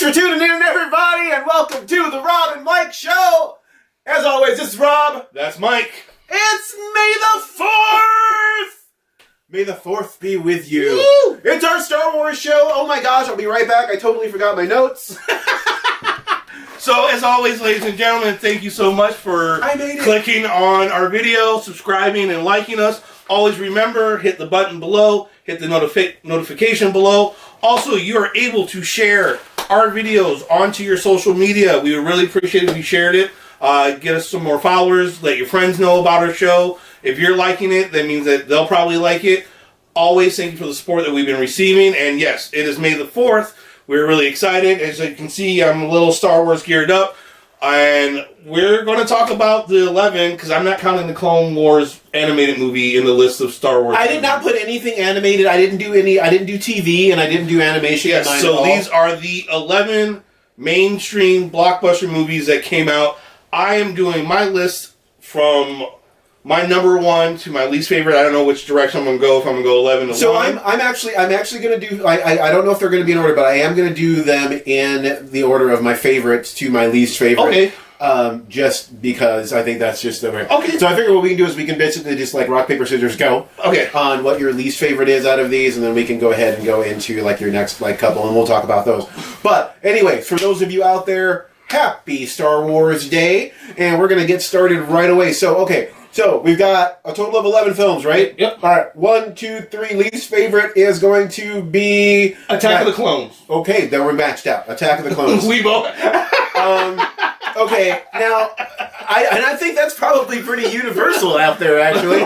Thanks for tuning in, everybody, and welcome to the Rob and Mike Show. As always, this is Rob. That's Mike. It's May the 4th! May the 4th be with you. Woo! It's our Star Wars show. Oh my gosh, I'll be right back. I totally forgot my notes. So, as always, ladies and gentlemen, thank you so much for clicking on our video, subscribing, and liking us. Always remember, hit the button below, hit the notification below. Also, you are able to share our videos onto your social media. We would really appreciate it if you shared it. Get us some more followers. Let your friends know about our show. If you're liking it, that means that they'll probably like it. Always thank you for the support that we've been receiving. And yes, it is May the 4th. We're really excited. As you can see, I'm a little Star Wars geared up. And we're going to talk about the 11, because I'm not counting the Clone Wars animated movie in the list of Star Wars. I did not put anything animated. I didn't do TV, and I didn't do animation. Yes, so these are the 11 mainstream blockbuster movies that came out. I am doing my list from my number 1 to my least favorite. I don't know which direction I'm going to go, if I'm going to go 11 to 1. So I'm actually going to do, I don't know if they're going to be in order, but I am going to do them in the order of my favorites to my least favorite. Okay. Just because I think that's just the way. Okay. So I figure what we can do is we can basically just like rock, paper, scissors, go. Okay. On what your least favorite is out of these, and then we can go ahead and go into like your next like couple, and we'll talk about those. But anyway, for those of you out there, happy Star Wars Day, and we're going to get started right away. So, okay. So, we've got a total of 11 films, right? Yep. Alright, 1, 2, 3. Least favorite is going to be... Attack of the Clones. Okay, then we're matched out. Attack of the Clones. We both... Okay, now, I think that's probably pretty universal out there, actually.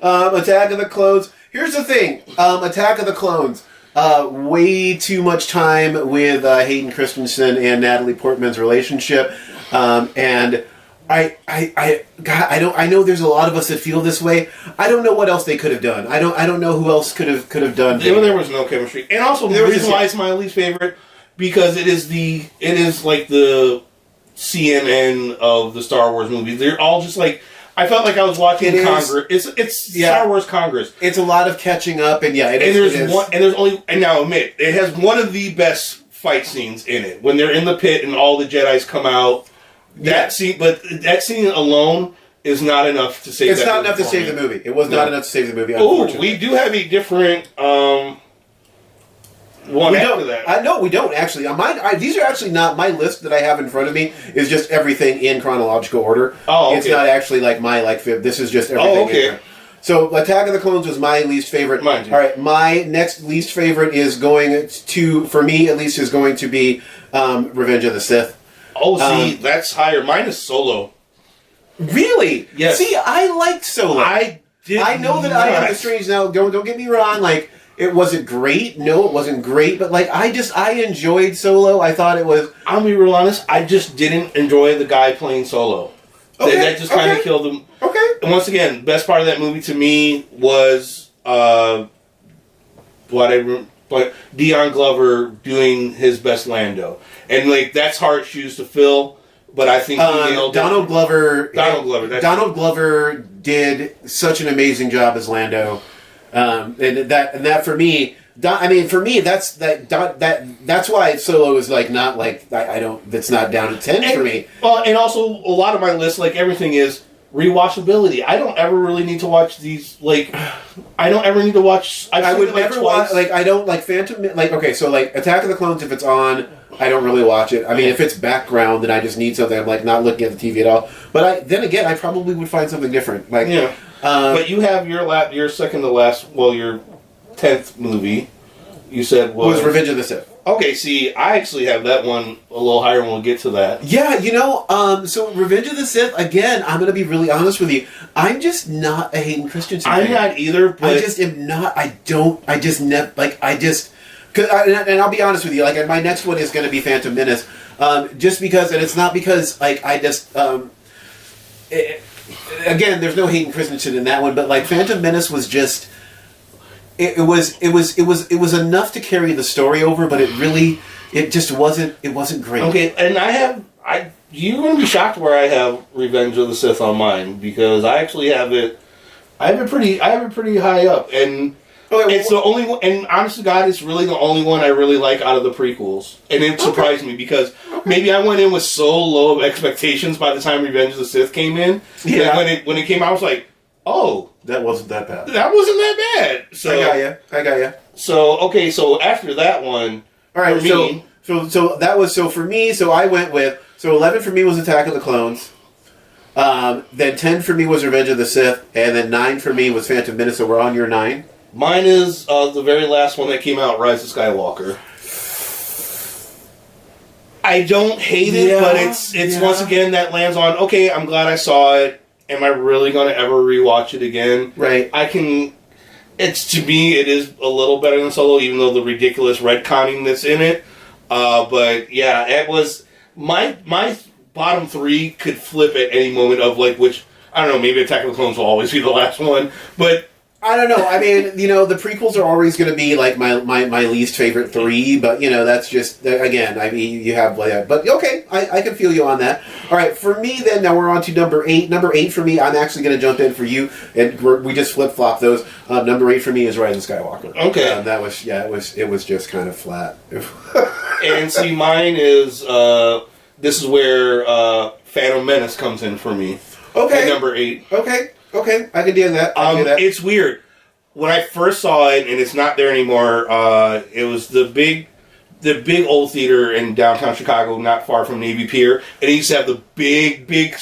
Attack of the Clones. Here's the thing. Attack of the Clones. Way too much time with Hayden Christensen and Natalie Portman's relationship. And... I know there's a lot of us that feel this way. I don't know what else they could have done. I don't know who else could have done. There was no chemistry, and also the reason why it's my least favorite, because it is like the CNN of the Star Wars movies. They're all just like, I felt like I was watching Congress. It's Star Wars Congress. It's a lot of catching up, and yeah, now admit it has one of the best fight scenes in it when they're in the pit and all the Jedis come out. That scene alone is not enough to save. It's not enough to save the movie. It was not enough to save the movie. Unfortunately, we do have a different one after that. No, we don't actually. These are actually not my list that I have in front of me. Is just everything in chronological order. Oh, okay. It's not actually like my This is just everything. Oh, okay. So, Attack of the Clones was my least favorite. Mind you. All right, my next least favorite is going to, for me at least, is going to be Revenge of the Sith. Oh, see, that's higher. Mine is Solo. Really? Yes. See, I liked Solo. I know that I am the strange. Now, don't get me wrong. Like, it wasn't great. No, it wasn't great. But like, I enjoyed Solo. I thought it was. I'll be real honest. I just didn't enjoy the guy playing Solo. Okay. That just kind of killed him. Okay. And once again, best part of that movie to me was but Dion Glover doing his best Lando. And like, that's hard shoes to fill, but I think he nailed it. Donald Glover. Donald Glover did such an amazing job as Lando, and that for me. For me, that's why Solo is like not like I don't. That's not down to 10 for me. Well, and also a lot of my list, like everything, is rewatchability. I don't ever really need to watch these. Like, I don't ever need to watch. I would never watch. Like, I don't like Phantom. Like, okay, so like Attack of the Clones, if it's on, I don't really watch it. I mean, if it's background, then I just need something. I'm like not looking at the TV at all. But then again, I probably would find something different. Like, yeah. But you have your second to last. Well, your 10th movie. You said was Revenge of the Sith. Okay, see, I actually have that one a little higher, and we'll get to that. Yeah, so Revenge of the Sith, again, I'm going to be really honest with you. I'm just not a Hayden Christensen fan. I'm not either, but... I just am not, and I'll be honest with you, like, my next one is going to be Phantom Menace, just because, and it's not because, like, again, there's no Hayden Christensen in that one, but, like, Phantom Menace was just... It was enough to carry the story over, but it just wasn't great. Okay, and you're going to be shocked where I have Revenge of the Sith on mine, because I actually have it pretty high up, and Okay, It's the only one, and honest to God, it's really the only one I really like out of the prequels. And it surprised me because maybe I went in with so low of expectations by the time Revenge of the Sith came in. Yeah. When it came out, I was like, oh, that wasn't that bad. that wasn't that bad. So I got you. So after that one, All right, for me, so that was for me. So I went with 11 for me was Attack of the Clones. Then 10 for me was Revenge of the Sith, and then 9 for me was Phantom Menace. So we're on your 9. mine is the very last one that came out, Rise of Skywalker. I don't hate it, but it's once again that lands on, okay, I'm glad I saw it. Am I really going to ever rewatch it again? Right. To me, it is a little better than Solo, even though the ridiculous retconning that's in it. But yeah, it was my bottom 3 could flip at any moment of like which I don't know. Maybe Attack of the Clones will always be the last one, but I don't know. I mean, the prequels are always going to be like my least favorite 3, but that's just again. I mean, you have but okay, I can feel you on that. All right, for me then. Now we're on to number 8. Number 8 for me, I'm actually going to jump in for you, and we just flip flop those. Number 8 for me is Rise of Skywalker. Okay, that was it was just kind of flat. And see, mine is this is where Phantom Menace comes in for me. Okay, at number 8. Okay, I can do that. It's weird. When I first saw it, and it's not there anymore, it was the big old theater in downtown Chicago, not far from Navy Pier, and it used to have the big, like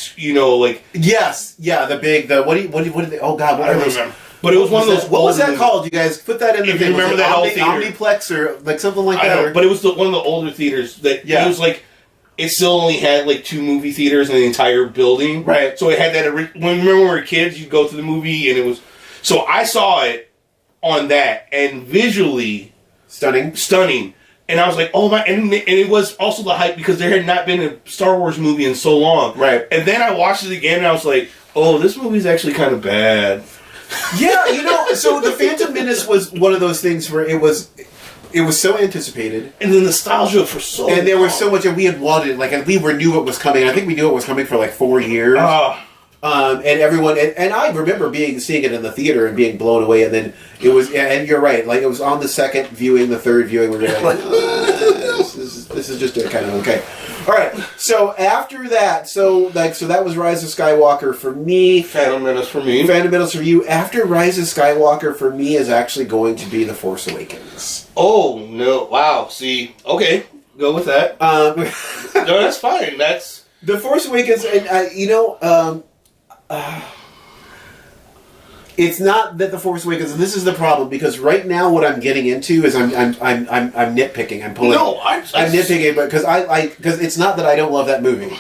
what did they? Oh God, what I are don't those? remember. But it was one of those. What was that called? You guys put that in the If you thing. remember Was it that old theater? Omniplex or like something like I that. know, but it was one of the older theaters that it was like. It still only had like 2 movie theaters in the entire building. Right. So it had that. When we were kids, you'd go to the movie and it was. So I saw it on that and visually stunning. And I was like, oh my! And it was also the hype because there had not been a Star Wars movie in so long. Right. And then I watched it again and I was like, oh, this movie's actually kind of bad. Yeah, so the Phantom Menace was one of those things where it was so anticipated, and the nostalgia for so and there long. was so much, and we had wanted and we knew what was coming. I think we knew it was coming for like 4 years. And everyone, and I remember seeing it in the theater and being blown away. And then it was, and you're right, like it was on the second viewing, the third viewing, where you're like, this is just kind of okay. All right, so after that, so that was Rise of Skywalker for me. Phantom Menace for me. Phantom Menace for you. After Rise of Skywalker for me is actually going to be The Force Awakens. Oh no! Wow. See, okay, go with that. No, that's fine. That's The Force Awakens, and it's not that The Force Awakens, and this is the problem because right now what I'm getting into is I'm nitpicking. I'm pulling. No, I'm nitpicking, but because it's not that I don't love that movie.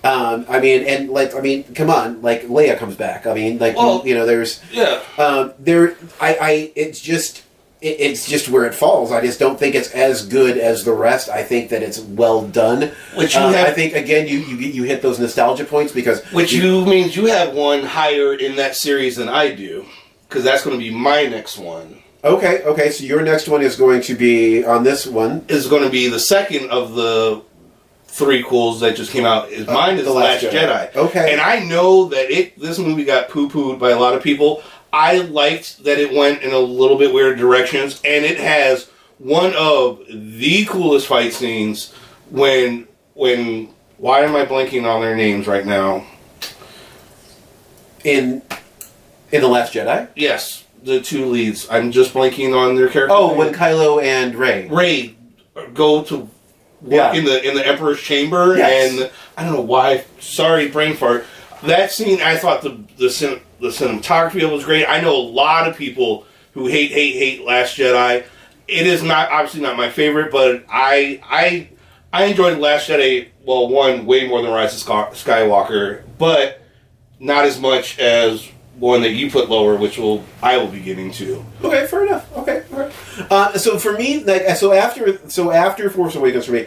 Come on, like Leia comes back. I mean, like there's it's just where it falls. I just don't think it's as good as the rest. I think that it's well done. I think again you hit those nostalgia points because means you have one higher in that series than I do, because that's going to be my next one. Okay. So your next one is going to be on this one. Is going to be the second of the 3 prequels that just came out. Mine is The Last Jedi. Okay. And I know that this movie got poo-pooed by a lot of people. I liked that it went in a little bit weird directions, and it has one of the coolest fight scenes when why am I blanking on their names right now? In The Last Jedi? Yes, the 2 leads. I'm just blanking on their characters. Oh, when Kylo and Rey go to work in the Emperor's chamber, and I don't know why. Sorry, brain fart. That scene, I thought the cinematography was great. I know a lot of people who hate Last Jedi. It is obviously not my favorite, but I enjoyed Last Jedi. Well, one way more than Rise of Skywalker, but not as much as one that you put lower, which I will be getting to. Okay, fair enough. Okay, all right. So for me, after Force Awakens for me,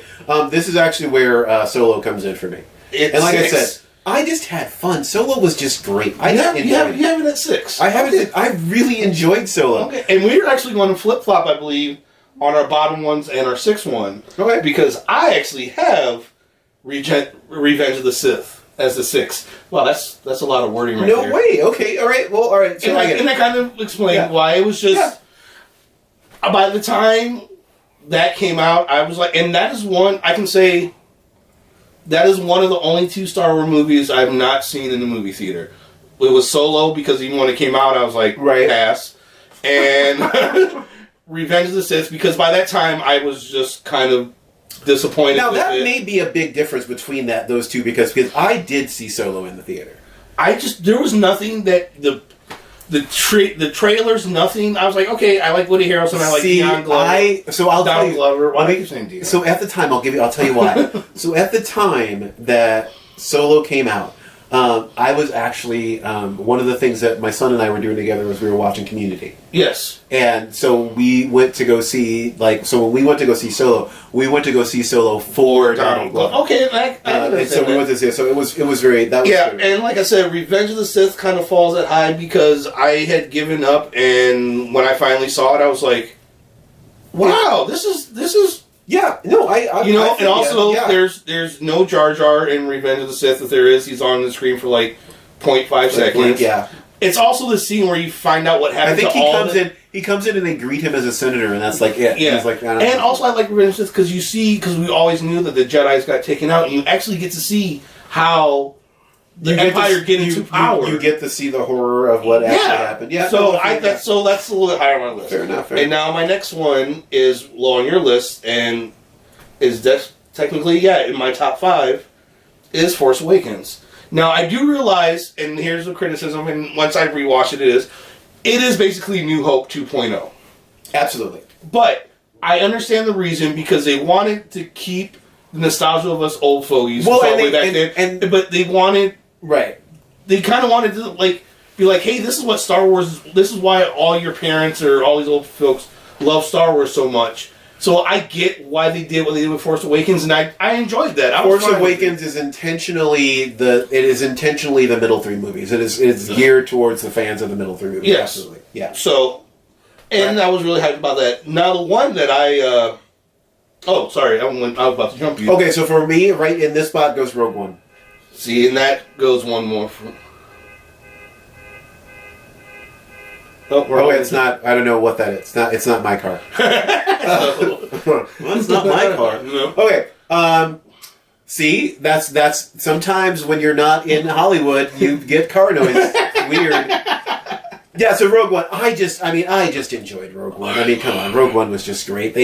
this is actually where Solo comes in for me. And like I said, I just had fun. Solo was just great. You have it at 6. I really enjoyed Solo. Okay, and we're actually going to flip flop, I believe, on our bottom ones and our 6th one. Okay, because I actually have Revenge of the Sith as the 6th. Wow, that's a lot of wording right there. No way. Okay, all right. Well, all right. So and I kind of explained why it was just. by the time that came out, I was like, and that is one, I can say, that is one of the only 2 Star Wars movies I've not seen in the movie theater. It was Solo, because even when it came out, I was like, pass. And Revenge of the Sith, because by that time, I was just kind of disappointed. Now, that may be a big difference between those two, because I did see Solo in the theater. There was nothing that the trailers, nothing. I was like, okay, I like Woody Harrelson, I like Don Glover. Don Glover. Why make the same deal? So at the time, I'll tell you why. So at the time that Solo came out, I was actually one of the things that my son and I were doing together was we were watching Community. Yes. And so we went to go see when we went to go see Solo, we went to go see Solo for Donald Glover. Okay, I and so we went to see it. So it was very that was very, and like I said, Revenge of the Sith kind of falls at high because I had given up, and when I finally saw it, I was like, "Wow, this is." Yeah, no, I and also there's no Jar Jar in Revenge of the Sith. If there is, he's on the screen for like 0.5 seconds. Yeah. It's also the scene where you find out what happened. I think he comes in and they greet him as a senator, and that's like it. Yeah. He's like, and also I like Revenge of the Sith because we always knew that the Jedi's got taken out, and you actually get to see how the Empire get into power. You get to see the horror of what actually happened. Yeah. So that's a little bit higher on my list. Fair enough. And now my next one is low on your list, and is technically in my top 5 is Force Awakens. Now I do realize, and here's the criticism, and once I rewatch it is basically New Hope 2.0. Absolutely. But I understand the reason because they wanted to keep the nostalgia of us old fogies way back then. But they wanted. Right. They kind of wanted to be like, hey, this is what Star Wars is. This is why all your parents or all these old folks love Star Wars so much. So I get why they did what they did with Force Awakens, and I enjoyed that. Force Awakens is intentionally the middle 3 movies. It is geared towards the fans of the middle 3 movies. Yes. Absolutely. Yeah. So, and I was really hyped about that. Now the one that I sorry, I was about to jump you. Okay, so for me, right in this spot goes Rogue One. See, and that goes one more. It's not. I don't know what that is. It's not my car. Well, it's not my car. No. Okay. See, that's sometimes when you're not in Hollywood, you get car noise. It's weird. Yeah. So Rogue One. I just enjoyed Rogue One. I mean, come on, Rogue One was just great.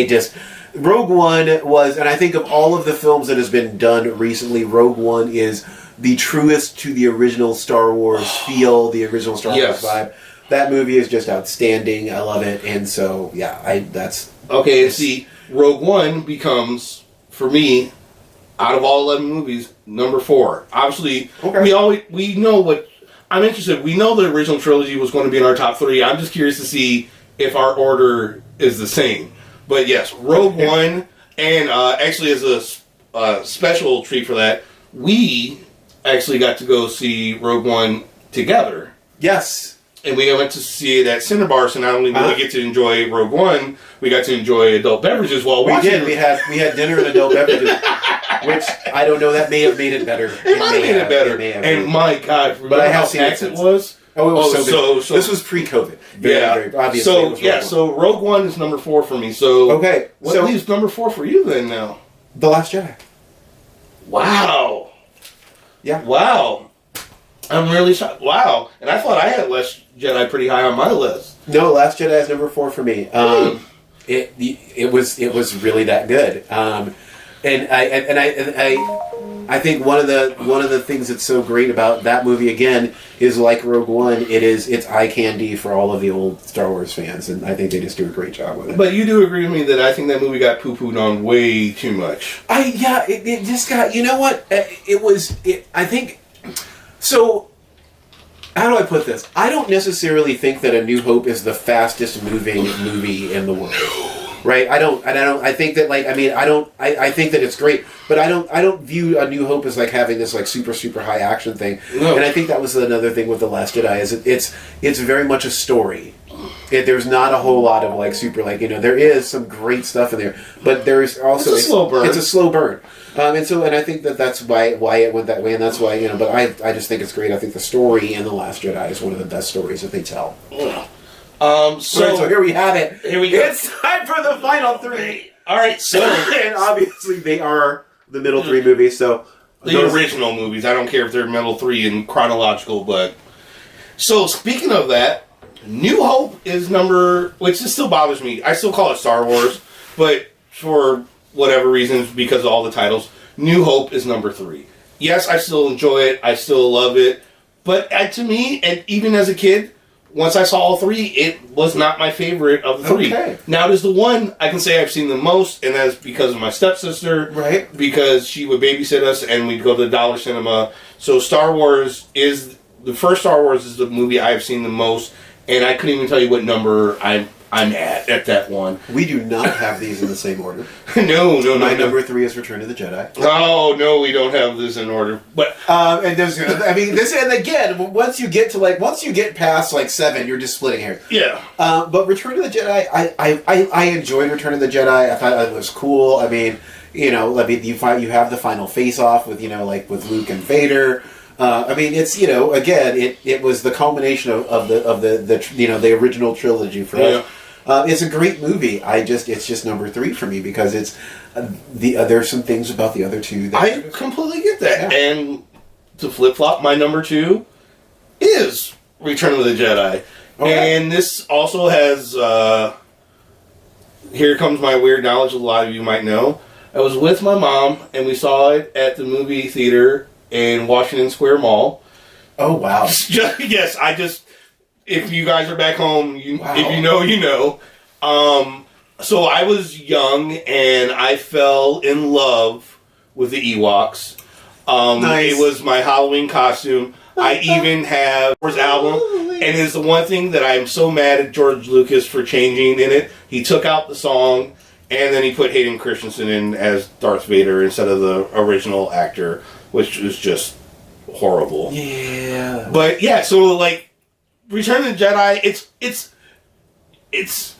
Rogue One was, and I think of all of the films that has been done recently, Rogue One is the truest to the original Star Wars feel, the original Star Wars vibe. That movie is just outstanding. I love it, and so that's okay. See, Rogue One becomes for me, out of all 11 movies, number 4. Obviously, we know what I'm interested. We know the original trilogy was going to be in our top 3. I'm just curious to see if our order is the same. But yes, Rogue One, and actually as a special treat for that, we actually got to go see Rogue One together. Yes. And we went to see it at Cinnabar, so not only did we get to enjoy Rogue One, we got to enjoy adult beverages while watching it. We had dinner and adult beverages, which I don't know, that may have made it better. It might have made it better. And my God, remember how packed it was? Oh, it was so good. This was pre-COVID. Very obviously. So Rogue One is number 4 for me. So what leaves number 4 for you then now? The Last Jedi. Wow. Yeah. Wow. I'm really shocked. Wow. And I thought I had Last Jedi pretty high on my list. No, Last Jedi is number 4 for me. It was really that good. And I think one of the things that's so great about that movie again is, like Rogue One, it's eye candy for all of the old Star Wars fans, and I think they just do a great job with it. But you do agree with me that I think that movie got poo-pooed on way too much. It just got, you know what? I think. So, how do I put this? I don't necessarily think that A New Hope is the fastest moving movie in the world. Right? I think that I think that it's great, but I don't view A New Hope as like having this like super, super high action thing. No. And I think that was another thing with The Last Jedi is it's very much a story. There's not a whole lot of like super there is some great stuff in there, but there's also it's a slow burn. It's a slow burn. And I think that's why it went that way, and that's why but I just think it's great. I think the story in The Last Jedi is one of the best stories that they tell. So here we have it. Here we go. It's time for the final three. All right, so And obviously they are the middle three movies, so... the original movies. I don't care if they're middle three in chronological, but... So, speaking of that, New Hope is which still bothers me. I still call it Star Wars, but for whatever reasons, because of all the titles, New Hope is number 3. Yes, I still enjoy it. I still love it. But to me, and even as a kid, once I saw all 3, it was not my favorite of the 3. Okay. Now, it is the one I can say I've seen the most, and that's because of my stepsister. Right. Because she would babysit us, and we'd go to the Dollar Cinema. So Star Wars is... The first Star Wars is the movie I've seen the most, and I couldn't even tell you what number I'm at that one. We do not have these in the same order. No. My number 3 is Return of the Jedi. Oh, no, we don't have this in order. But and there's, I mean, this, and again, once you get past 7, you're just splitting hairs. yeah. But Return of the Jedi, I enjoyed Return of the Jedi. I thought it was cool. I mean, you have the final face-off with with Luke and Vader. I mean, it's again, it was the culmination of the original trilogy for us. It's a great movie. It's just number 3 for me because it's there's some things about the other two that I completely get that. Yeah. And to flip flop, my number 2 is Return of the Jedi, and this also has. Here comes my weird knowledge. A lot of you might know. I was with my mom, and we saw it at the movie theater in Washington Square Mall. Oh, wow. Yes, if you guys are back home, if you know, you know. So I was young, and I fell in love with the Ewoks. Nice. It was my Halloween costume. I even have his album, and it's the one thing that I'm so mad at George Lucas for changing in it. He took out the song, and then he put Hayden Christensen in as Darth Vader instead of the original actor, which is just horrible. Yeah. But yeah, so Return of the Jedi, it's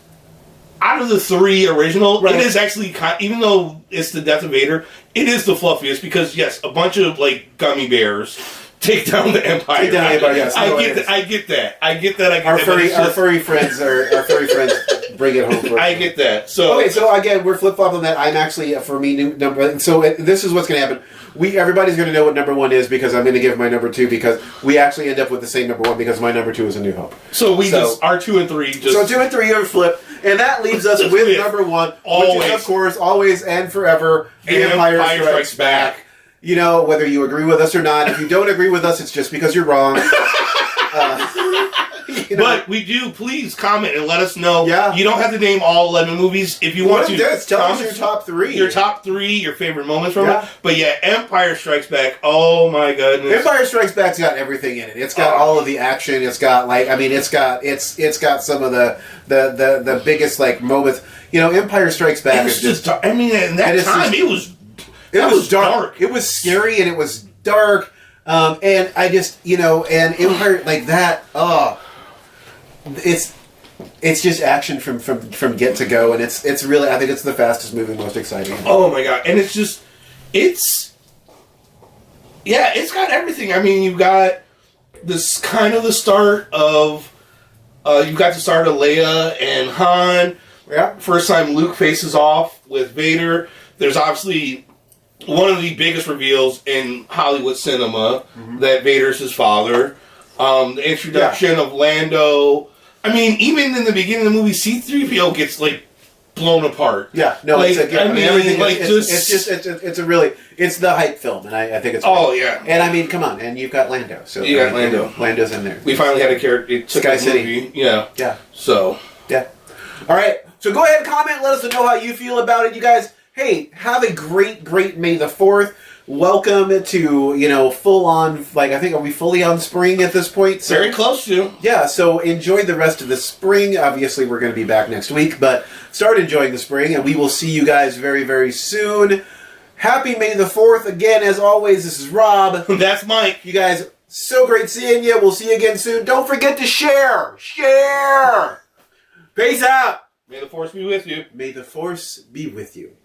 out of the 3 original, right. It is actually, even though it's the death of Vader, it is the fluffiest because yes, a bunch of gummy bears take down the Empire. Take down the Empire, yes. I get that. Our furry friends bring it home for us. I get that. So okay, so again, we're flip flopping on that. I'm actually for me new number. So this is what's going to happen. Everybody's going to know what number 1 is because I'm going to give my number 2 because we actually end up with the same number 1 because my number 2 is A New Hope. So our 2 and 3 just... So 2 and 3 are flipped, and that leaves us with number 1, always. Which is, of course, always and forever, The Empire Strikes Back. Whether you agree with us or not. If you don't agree with us, it's just because you're wrong. But we do, please comment and let us know. Yeah. You don't have to name all 11 movies. If you want to, tell us your top 3. Your top 3, your favorite moments from Yeah. it. But yeah, Empire Strikes Back. Oh my goodness. Empire Strikes Back's got everything in it. It's got all of the action. It's got it's got some of the biggest moments. Empire Strikes Back is just dark. I mean, in that time, it was dark. It was scary and it was dark. And I just and Empire that. It's just action from get to go, and it's really, I think it's the fastest moving, most exciting. Oh my god! And it's got everything. I mean, you've got this kind of the start of you've got the start of Leia and Han. Yeah. First time Luke faces off with Vader. There's obviously one of the biggest reveals in Hollywood cinema that Vader's his father. The introduction of Lando. I mean, even in the beginning of the movie, C-3PO gets blown apart. Yeah, no, everything. It's the hype film, and I think it's. Oh yeah, and I mean, come on, and you've got Lando, so you got Lando. Lando's in there. We finally had a character. It took Sky a City. Movie. Yeah, yeah. So yeah. All right, so go ahead and comment. Let us know how you feel about it, you guys. Hey, have a great May the 4th. Welcome to, full on, I think, are we fully on spring at this point? So, very close to. Yeah, so enjoy the rest of the spring. Obviously, we're going to be back next week, but start enjoying the spring, and we will see you guys very, very soon. Happy May the 4th. Again, as always, this is Rob. That's Mike. You guys, so great seeing you. We'll see you again soon. Don't forget to share. Share. Peace out. May the Force be with you. May the Force be with you.